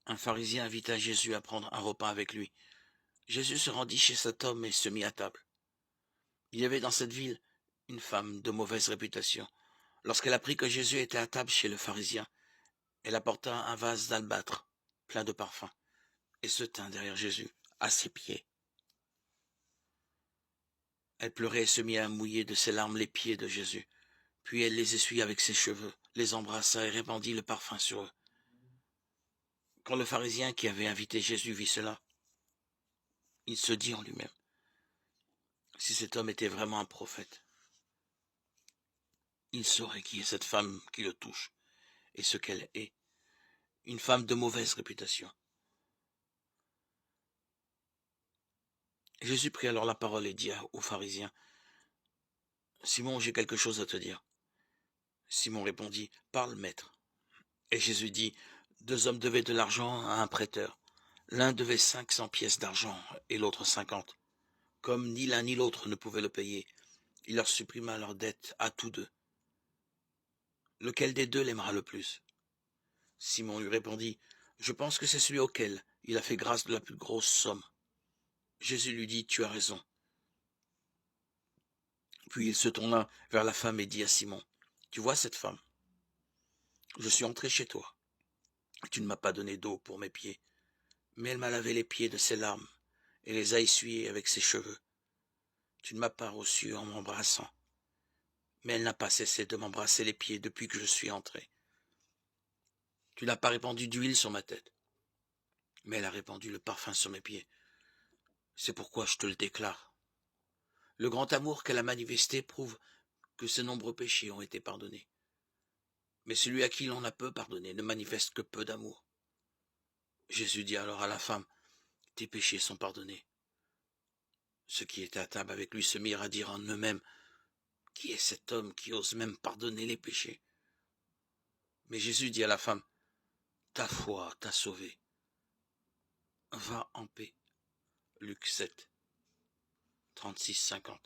Un pharisien invita Jésus à prendre un repas avec lui. Jésus se rendit chez cet homme et se mit à table. Il y avait dans cette ville une femme de mauvaise réputation. Lorsqu'elle apprit que Jésus était à table chez le pharisien, elle apporta un vase d'albâtre plein de parfums et se tint derrière Jésus, à ses pieds. Elle pleurait et se mit à mouiller de ses larmes les pieds de Jésus. Puis elle les essuya avec ses cheveux, les embrassa et répandit le parfum sur eux. Quand le pharisien qui avait invité Jésus vit cela, il se dit en lui-même, si cet homme était vraiment un prophète, il saurait qui est cette femme qui le touche et ce qu'elle est, une femme de mauvaise réputation. Jésus prit alors la parole et dit au pharisien, Simon, j'ai quelque chose à te dire. Simon répondit, parle, maître. Et Jésus dit, 2 hommes devaient de l'argent à un prêteur. L'un devait 500 pièces d'argent et l'autre 50. Comme ni l'un ni l'autre ne pouvaient le payer, il leur supprima leur dette à tous deux. Lequel des deux l'aimera le plus? Simon lui répondit, je pense que c'est celui auquel il a fait grâce de la plus grosse somme. Jésus lui dit, tu as raison. Puis il se tourna vers la femme et dit à Simon, tu vois cette femme? Je suis entré chez toi. Tu ne m'as pas donné d'eau pour mes pieds, mais elle m'a lavé les pieds de ses larmes et les a essuyés avec ses cheveux. Tu ne m'as pas reçu en m'embrassant, mais elle n'a pas cessé de m'embrasser les pieds depuis que je suis entré. Tu n'as pas répandu d'huile sur ma tête, mais elle a répandu le parfum sur mes pieds. C'est pourquoi je te le déclare. Le grand amour qu'elle a manifesté prouve que ses nombreux péchés ont été pardonnés. Mais celui à qui l'on a peu pardonné ne manifeste que peu d'amour. Jésus dit alors à la femme, tes péchés sont pardonnés. Ceux qui étaient à table avec lui se mirent à dire en eux-mêmes, qui est cet homme qui ose même pardonner les péchés? Mais Jésus dit à la femme, ta foi t'a sauvée. Va en paix. Luc 7, 36-50.